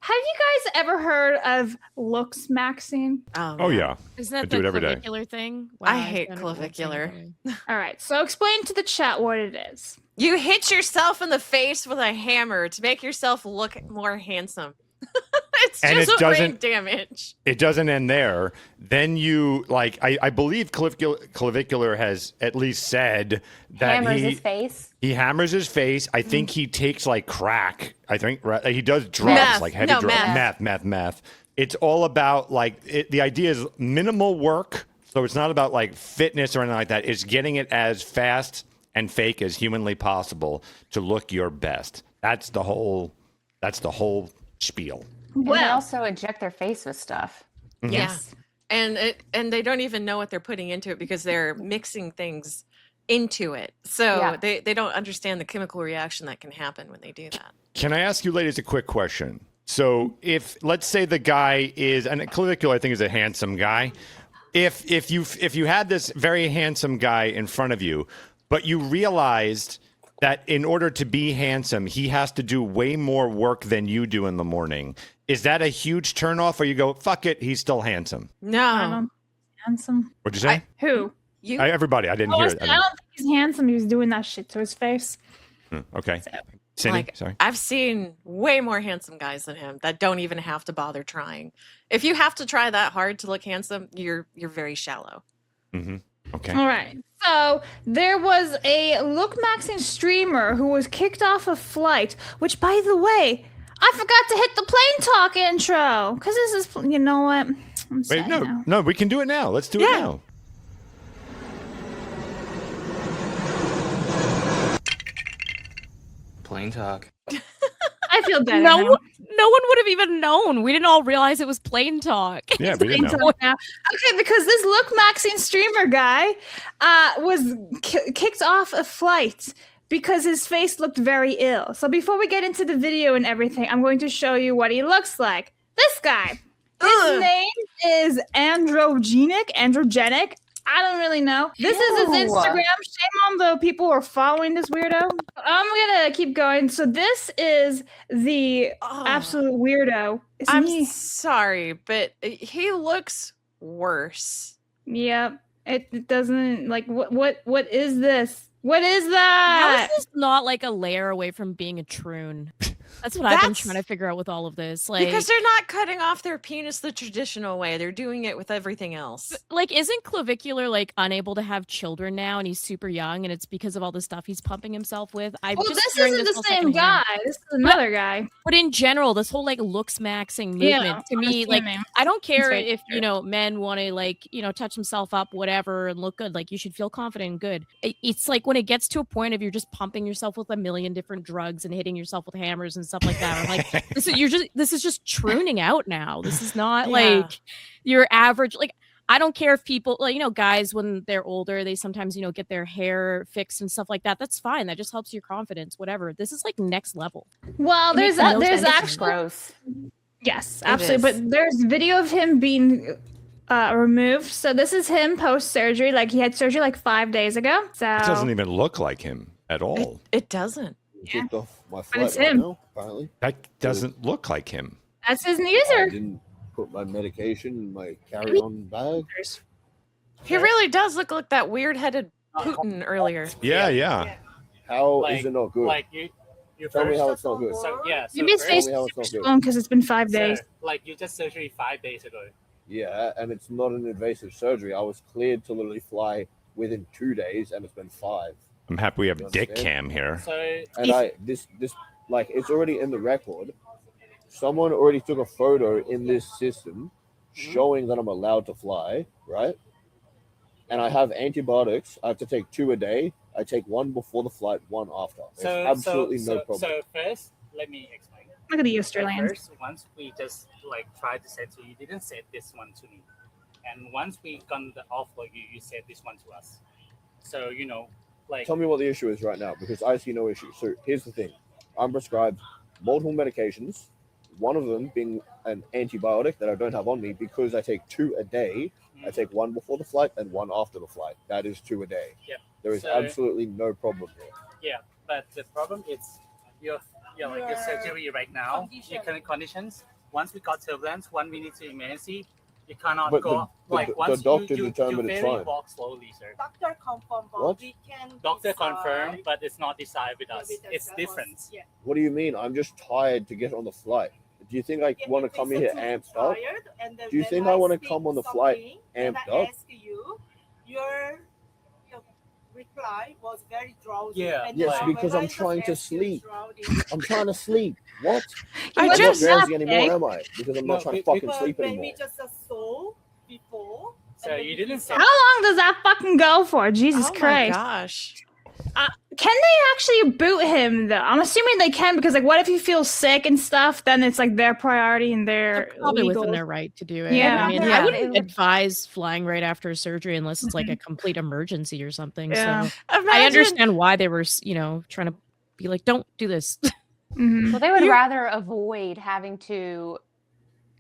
Have you guys ever heard of Looksmaxxing? Oh yeah. Isn't that do the it every day. clavicular thing? I I've hate done it once clavicular. anyway. All right, so explain to the chat what it is. You hit yourself in the face with a hammer to make yourself look more handsome. It's And just it brain doesn't- damage. It doesn't end there. Then you like I believe clavicular has at least said that Hammers his face. he hammers his face. I think he takes like crack. I think he does drugs, Meth. like heavy No, drugs. Meth. It's all about like the idea is minimal work. So it's not about like fitness or anything like that. It's getting it as fast and fake as humanly possible to look your best. That's the whole spiel. And they Well, also inject their face with stuff. Yes. And they don't even know what they're putting into it because they're mixing things into it. So Yeah. they don't understand the chemical reaction that can happen when they do that. Can I ask you ladies a quick question? So if let's say the guy is, and clavicular I think is a handsome guy. If you had this very handsome guy in front of you, but you realized that in order to be handsome, he has to do way more work than you do in the morning. Is that a huge turnoff, or you go, fuck it, he's still handsome? I No. don't handsome. What'd you say? Who? You Everybody, I didn't Oh, hear I it. said, I don't think he's handsome. He was doing that shit to his face. Okay. So- Cindy, like sorry. I've seen way more handsome guys than him that don't even have to bother trying. If you have to try that hard to look handsome, you're very shallow. Mm-hmm. Okay. All right. So there was a Looksmaxxing streamer who was kicked off a flight, which, by the way, I forgot to hit the plane talk intro because this is, you know what? I'm Wait, saying now. no, we can do it now. Let's do it Yeah. now. Plain talk. I feel better No, now. no one would have even known. We didn't all realize it was plain talk. Yeah, we didn't know. Talk now. Okay, because this Looksmaxxing streamer guy was kicked off a flight because his face looked very ill. So before we get into the video and everything, I'm going to show you what he looks like. This guy. His Ugh. name is androgenic. I don't really know. This is his Ew. Instagram. Shame on the people who are following this weirdo. I'm gonna keep going. So this is the Oh, absolute weirdo. It's I'm me. sorry, but he looks worse. Yep. It doesn't like what is this? What is How that? is this not like a layer away from being a troon? That's what I've been That's- trying to figure out with all of this. Like, Because they're not cutting off their penis the traditional way. They're doing it with everything else. like, isn't clavicular like unable to have children now, and he's super young, and it's because of all the stuff he's pumping himself with? I'm Well, just this hearing isn't the all same secondhand. guy. This is another guy. But in general, this whole like Looksmaxxing movement to me, like, I don't care very if true. men want to like touch themselves up, whatever, and look good. Like, you should feel confident and good. It's like when it gets to a point of you're just pumping yourself with a million different drugs and hitting yourself with hammers and stuff like that. I'm like, this is just pruning out now. This is not Yeah. like your average. Like, I don't care if people like guys when they're older, they sometimes get their hair fixed and stuff like that. That's fine. That just helps your confidence. Whatever. This is like next level. Well, It there's makes no there's sense. actually Gross. yes, It absolutely. is. But there's video of him being removed. So this is him post surgery. Like he had surgery like 5 days ago. So It doesn't even look like him at all. It doesn't. Kicked off my it's flight right him. now, apparently. That doesn't look like him. that's his I user. didn't put my medication in my carry-on bag. He really does look like that weird-headed Putin earlier. Yeah. How is it not good? Like you Tell me first, how it's not good. So yeah, so Maybe his first- face Tell me how is it's not super good. strong because it's been 5 so, days. like you just surgery 5 days ago. Yeah, and it's not an invasive surgery. I was cleared to literally fly within 2 days, and it's been 5. I'm happy we have You Dick understand? Cam here. So And this like it's already in the record. Someone already took a photo in this system showing that I'm allowed to fly, right? And I have antibiotics. I have to take 2 a day. I take 1 before the flight, 1 after. There's absolutely no problem. So first, let me explain. Look at the So Australians. first, once we just like tried to say to you, you didn't say this one to me, and once we got the offer, you said this one to us. So like Tell me what the issue is right now, because I see no issue. So here's the thing. I'm prescribed multiple medications, one of them being an antibiotic that I don't have on me because I take 2 a day. I take 1 before the flight and 1 after the flight. That is 2 a day. Yep. There is So- absolutely no problem there. Yeah, but the problem is your surgery right now, your current conditions. Once we got turbulence, when we need to emergency, you cannot But go. the Once doctor you determined it's very fine. walk slowly, sir. Doctor confirm, but What? we can Doctor decide confirmed, but it's not decided with us. with It's us. different. Yeah. What do you mean? I'm just tired to get on the flight. Do you think I If want to it's come in here too amped up? tired, and then Do you when think I wanna speak come on the flight something, and amped I up? ask you, your reply was very drowsy. Yeah. And Yes, then because when I'm I just trying to asked you sleep. drowsy, I'm trying to sleep. What? I I'm not just drowsy napped, anymore, eh? am I? Because I'm not No, trying to we- fucking but sleep when anymore. we just saw before. So and then you we didn't decide- say- How long does that fucking go for? Jesus Oh my Christ. gosh. Can they actually boot him though? I'm assuming they can because like what if he feels sick and stuff? Then it's like their priority and They're their probably within legal. their right to do it. Yeah. I mean, Yeah. I wouldn't advise flying right after surgery unless it's like a complete emergency or something. Yeah. So I understand why they were, trying to be like, don't do this. Mhm. Well, they would rather avoid having to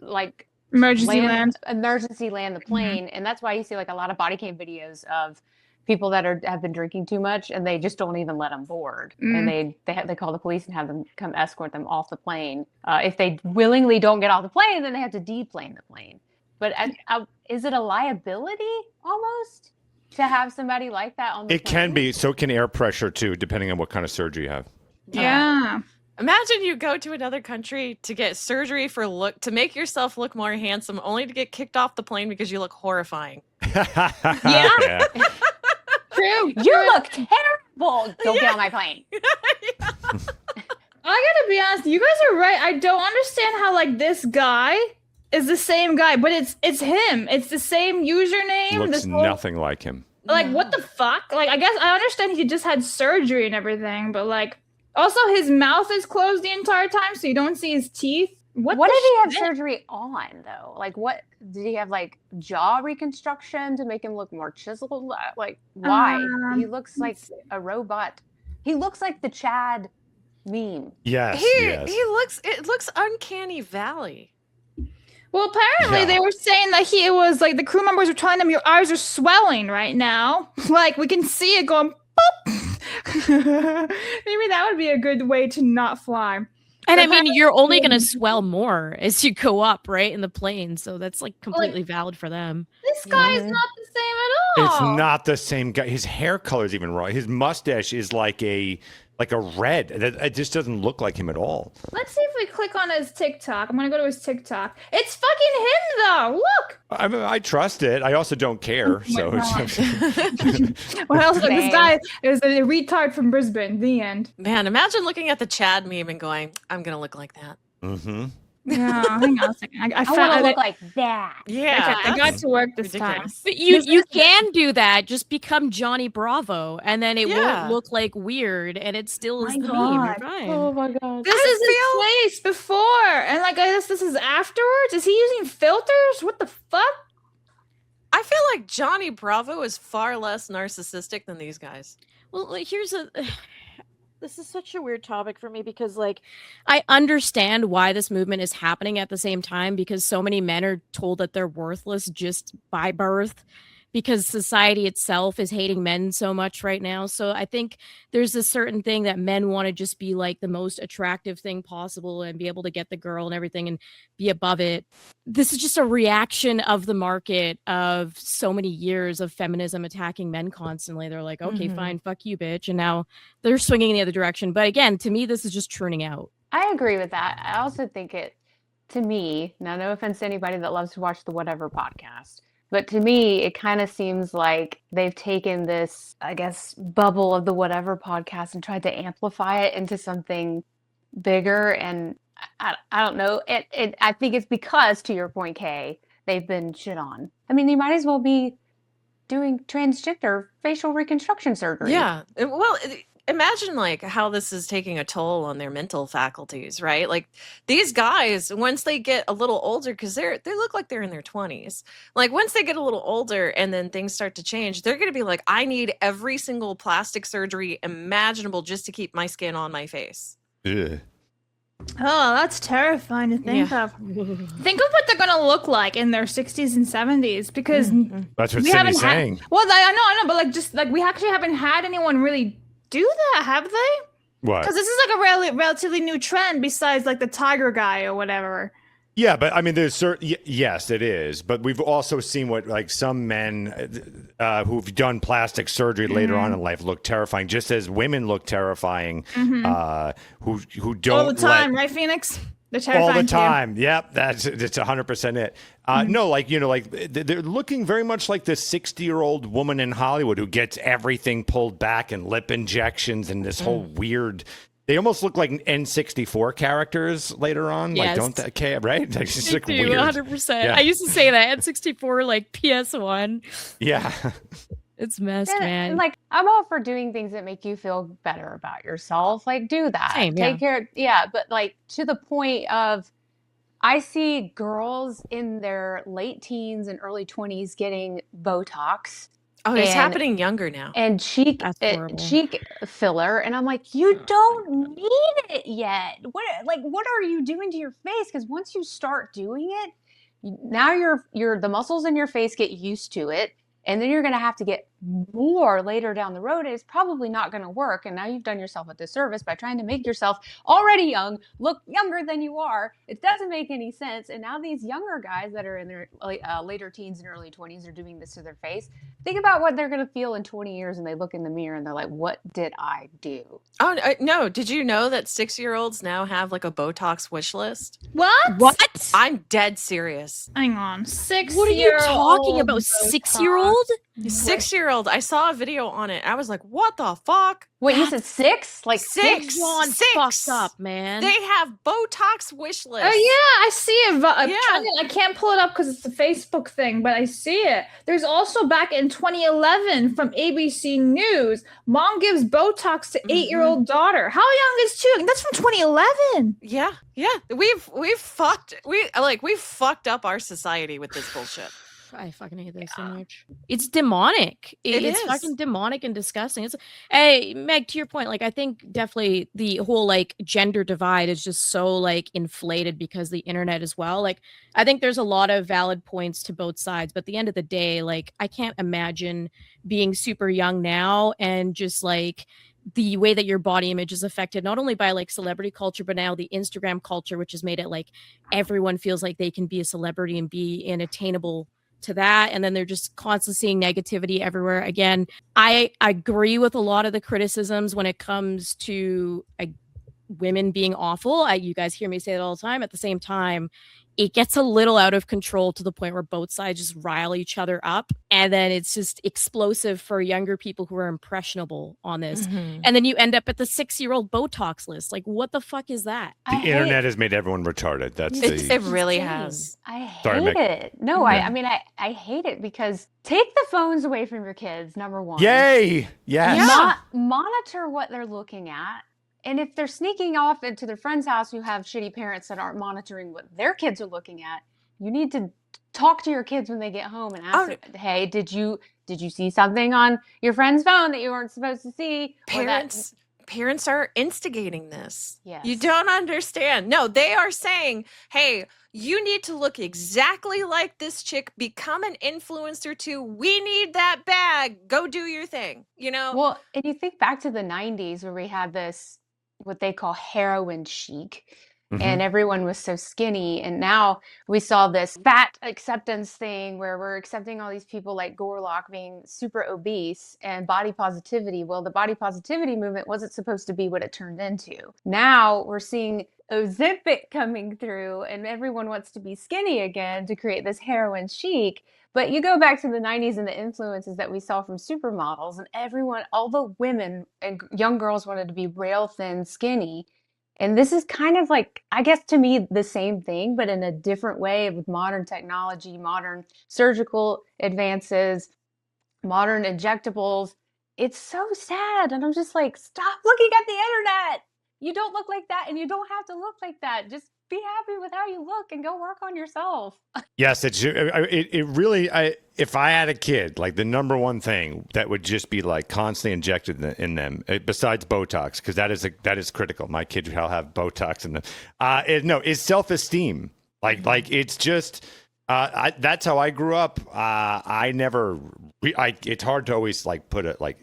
like Emergency land. emergency land the plane, and that's why you see like a lot of body cam videos of people that have been drinking too much, and they just don't even let them board, and they call the police and have them come escort them off the plane. If they willingly don't get off the plane, then they have to deplane the plane. But is it a liability almost to have somebody like that on the It plane? can be. So can air pressure too, depending on what kind of surgery you have. Yeah. Imagine you go to another country to get surgery to make yourself look more handsome, only to get kicked off the plane because you look horrifying. Yeah. True. You look terrible. Don't get on my plane. I gotta be honest, you guys are right. I don't understand how like this guy is the same guy, but it's him. It's the same username. Looks this whole- nothing like him. Like what the fuck? Like I guess I understand he just had surgery and everything, but like also his mouth is closed the entire time, so you don't see his teeth. What What the did he have shit? surgery on though? Like what did he have like jaw reconstruction to make him look more chiseled? Like why? He looks like a robot. He looks like the Chad meme. Yes. yes. It looks Uncanny Valley. Well, apparently Yeah. they were saying that he was like the crew members were telling him your eyes are swelling right now. Like we can see it going boop. Maybe that would be a good way to not fly. And I But mean, you're only going to swell more as you go up, right, in the plane. So that's like completely valid for them. This guy is Mhm. not the same at all. It's not the same guy. His hair color is even wrong. His mustache is like a red. It just doesn't look like him at all. Let's see if we click on his TikTok. I'm gonna go to his TikTok. It's fucking him though. Look. I mean, I trust it. I also don't care. So What else? Like, this Same. guy is a retard from Brisbane. The end. Man, imagine looking at the Chad meme and going, I'm going to look like that. hmm Yeah, hang on a second. I I want found to look like that. Yeah. I got that's to work this ridiculous. But you can do that. Just become Johnny Bravo, and then it Yeah. won't look like weird, and it still is My the God. meme. You're fine. my god. This is his face before, and like I guess this is afterwards. Is he using filters? What the fuck? I feel like Johnny Bravo is far less narcissistic than these guys. Well, like, this is such a weird topic for me because, like, I understand why this movement is happening at the same time because so many men are told that they're worthless just by birth because society itself is hating men so much right now. So I think there's a certain thing that men want to just be like the most attractive thing possible and be able to get the girl and everything and be above it. This is just a reaction of the market of so many years of feminism attacking men constantly. They're like, okay, fine, fuck you, bitch. And now they're swinging in the other direction. But again, to me, this is just churning out. I agree with that. I also think to me, now no offense to anybody that loves to watch the Whatever podcast, but to me, it kind of seems like they've taken this, I guess, bubble of the Whatever podcast and tried to amplify it into something bigger. And I don't know. I think it's because, to your point, Kay, they've been shit on. I mean, they might as well be doing transgender facial reconstruction surgery. Yeah. Well, imagine like how this is taking a toll on their mental faculties, right? Like these guys, once they get a little older, because they look like they're in their 20s. Like once they get a little older and then things start to change, they're going to be like, I need every single plastic surgery imaginable just to keep my skin on my face. Ugh. Oh, that's terrifying to think of. Think of what they're gonna look like in their 60s and 70s because That's what we haven't Sydney's had. saying. Well, I know, but like just like we actually haven't had anyone really do that, have they? What? Because this is like a relatively new trend besides like the tiger guy or whatever. Yeah, but I mean, there's certain. Yes, it is. But we've also seen what like some men who've done plastic surgery later on in life look terrifying, just as women look terrifying. Who don't All the time, let, right, Phoenix? They're terrifying all the to you. time. Yep, that's 100% it. No, like like they're looking very much like the 60-year-old woman in Hollywood who gets everything pulled back and lip injections and this whole weird. They almost look like N64 characters later on. Yes. Like, don't they? Okay, right? It's just They like do, weird. 100%. Yeah. I used to say that N64, like PS1. Yeah. It's messed, And, man. like, I'm all for doing things that make you feel better about yourself. Like, do that. Same, Take care. Yeah, but like to the point of, I see girls in their late teens and early 20s getting Botox Oh, it's And- happening younger now. and That's horrible. cheek filler, and I'm like, you don't need it yet. What are you doing to your face? Because once you start doing it, now the muscles in your face get used to it, and then you're going to have to get more later down the road. And it's probably not going to work. And now you've done yourself a disservice by trying to make yourself already young look younger than you are. It doesn't make any sense. And now these younger guys that are in their later teens and early 20s are doing this to their face. Think about what they're going to feel in 20 years, and they look in the mirror and they're like, what did I do? Oh no! Did you know that 6-year-olds now have like a Botox wish list? What? What? I'm dead serious. Hang on. 6 What are you talking about? 6-year-old? 6-year-old. I saw a video on it. I was like, what the fuck? Wait, you said 6? Like Six. 6? John Six. fucked up, man. They have Botox wish lists. Oh yeah, I see it. Yeah. I can't pull it up because it's a Facebook thing, but I see it. There's also back in 2011 from ABC News, mom gives Botox to 8-year-old daughter. How young is 2? That's from 2011. Yeah, yeah. We've fucked up our society with this bullshit. I fucking hate this so much. It's demonic. It's is. fucking demonic and disgusting. Hey, Meg, to your point, like I think definitely the whole like gender divide is just so like inflated because the internet as well. Like I think there's a lot of valid points to both sides, but at the end of the day, like I can't imagine being super young now and just like the way that your body image is affected not only by like celebrity culture, but now the Instagram culture, which has made it like everyone feels like they can be a celebrity and be unattainable to that, and then they're just constantly seeing negativity everywhere. Again, I agree with a lot of the criticisms when it comes to women being awful. You guys hear me say that all the time. At the same time, it gets a little out of control to the point where both sides just rile each other up, and then it's just explosive for younger people who are impressionable on this. And then you end up at the 6-year-old Botox list. Like, what the fuck is that? The internet has made everyone retarded. That's It the. really insane. has. I hate Sorry, Meg. it. No, I mean, I hate it because take the phones away from your kids, number one. Yay! Yes. Yeah. Monitor what they're looking at. And if they're sneaking off into their friend's house who have shitty parents that aren't monitoring what their kids are looking at, you need to talk to your kids when they get home and ask them, hey, did you see something on your friend's phone that you weren't supposed to see? Or that- Parents are instigating this. Yes. You don't understand. No, they are saying, hey, you need to look exactly like this chick, become an influencer too. We need that bag. Go do your thing. You know? Well, and you think back to the 90s where we had this, what they call heroin chic, and everyone was so skinny. And now we saw this fat acceptance thing where we're accepting all these people like Gorlock being super obese and body positivity. Well, the body positivity movement wasn't supposed to be what it turned into. Now we're seeing Ozempic coming through and everyone wants to be skinny again to create this heroin chic. But you go back to the 90s and the influences that we saw from supermodels, and everyone, all the women and young girls wanted to be rail thin, skinny. And this is kind of like, I guess to me, the same thing, but in a different way with modern technology, modern surgical advances, modern injectables. It's so sad. And I'm just like, stop looking at the internet. You don't look like that, and you don't have to look like that. Just be happy with how you look and go work on yourself. Yes, it really. If I had a kid, like the number one thing that would just be like constantly injected in them, besides Botox, because that is critical. My kid will have Botox in them. Is self-esteem. Like it's just That's how I grew up. It's hard to always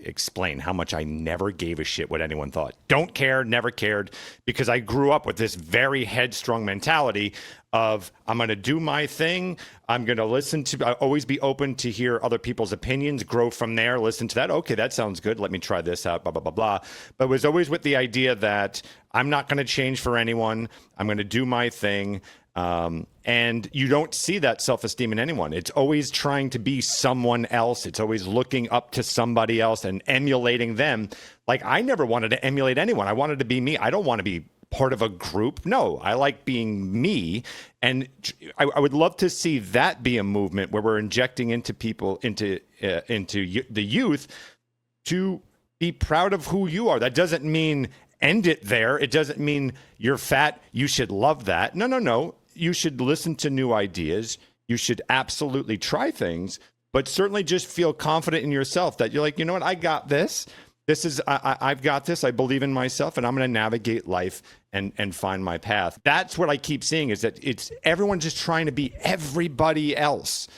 explain how much I never gave a shit what anyone thought. Don't care, never cared, because I grew up with this very headstrong mentality of I'm going to do my thing. I'm going to always be open to hear other people's opinions, grow from there, listen to that. Okay, that sounds good. Let me try this out, blah, blah, blah, blah. But it was always with the idea that I'm not going to change for anyone. I'm going to do my thing. And you don't see that self-esteem in anyone. It's always trying to be someone else. It's always looking up to somebody else and emulating them. Like, I never wanted to emulate anyone. I wanted to be me. I don't want to be part of a group. No, I like being me. And I would love to see that be a movement where we're injecting into people, into the youth, to be proud of who you are. That doesn't mean end it there. It doesn't mean you're fat, you should love that. No. You should listen to new ideas. You should absolutely try things, but certainly just feel confident in yourself that you're like, you know what, I got this. I've got this. I believe in myself, and I'm going to navigate life and find my path. That's what I keep seeing, is that it's everyone just trying to be everybody else.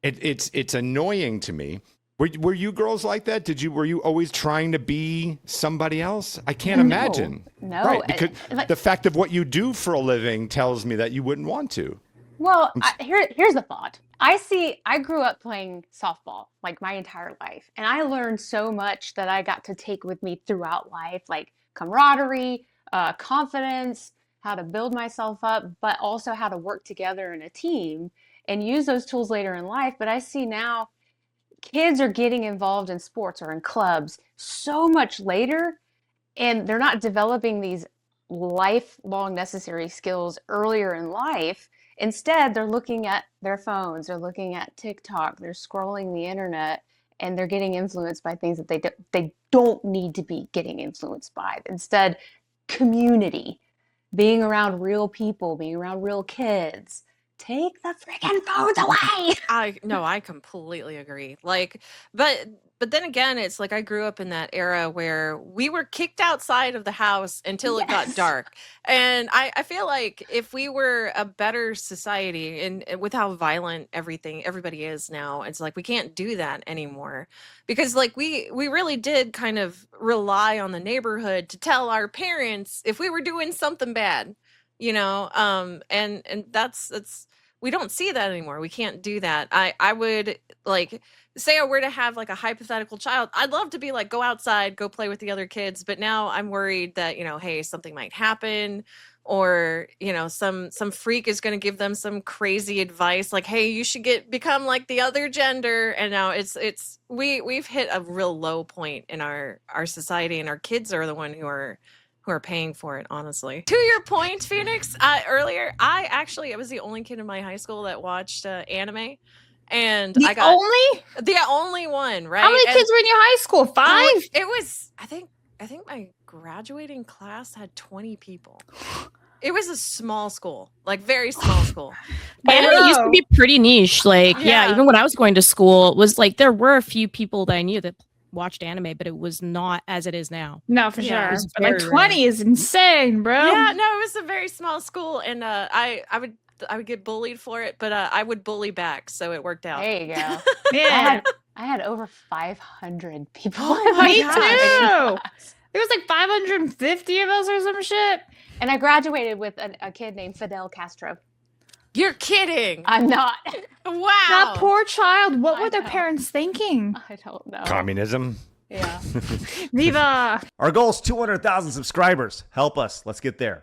It's annoying to me. Were you girls like that? Were you always trying to be somebody else? I can't imagine. No. Right, because the fact of what you do for a living tells me that you wouldn't want to. Well, here's the thought. I grew up playing softball like my entire life, and I learned so much that I got to take with me throughout life, like camaraderie, confidence, how to build myself up, but also how to work together in a team and use those tools later in life. But I see now kids are getting involved in sports or in clubs so much later, and they're not developing these lifelong necessary skills earlier in life. Instead, they're looking at their phones, they're looking at TikTok, they're scrolling the internet, and they're getting influenced by things that they don't need to be getting influenced by. Instead, community, being around real people, being around real kids. Take the freaking phones away. I completely agree. But then again, it's like I grew up in that era where we were kicked outside of the house until it got dark. And I feel like if we were a better society, and with how violent everybody is now, it's like we can't do that anymore. Because like we really did kind of rely on the neighborhood to tell our parents if we were doing something bad, and that's we don't see that anymore. We can't do that. I would, like, say I were to have like a hypothetical child, I'd love to be like, go outside, go play with the other kids. But now I'm worried that, hey, something might happen, or, some freak is going to give them some crazy advice. Like, hey, you should become like the other gender. And now we've hit a real low point in our society, and our kids are the one who are paying for it, honestly. To your point, Phoenix, earlier, I was the only kid in my high school that watched anime. And the only one, right? How many kids were in your high school? 5? It was, I think my graduating class had 20 people. It was a small school, like very small school. Anime used to be pretty niche. Like, yeah, even when I was going to school, it was like there were a few people that I knew that watched anime, but it was not as it is now. No, for sure. But like 20 is insane, bro. Yeah, no, it was a very small school, and I would get bullied for it, but I would bully back, so it worked out. There you go. Yeah. I had over 500 people. Oh, me too. There was like 550 of us or some shit. And I graduated with a kid named Fidel Castro. You're kidding. I'm not. Wow. That poor child. What were their know. parents thinking? I don't know. Communism. Yeah. Viva. Our goal is 200,000 subscribers. Help us. Let's get there.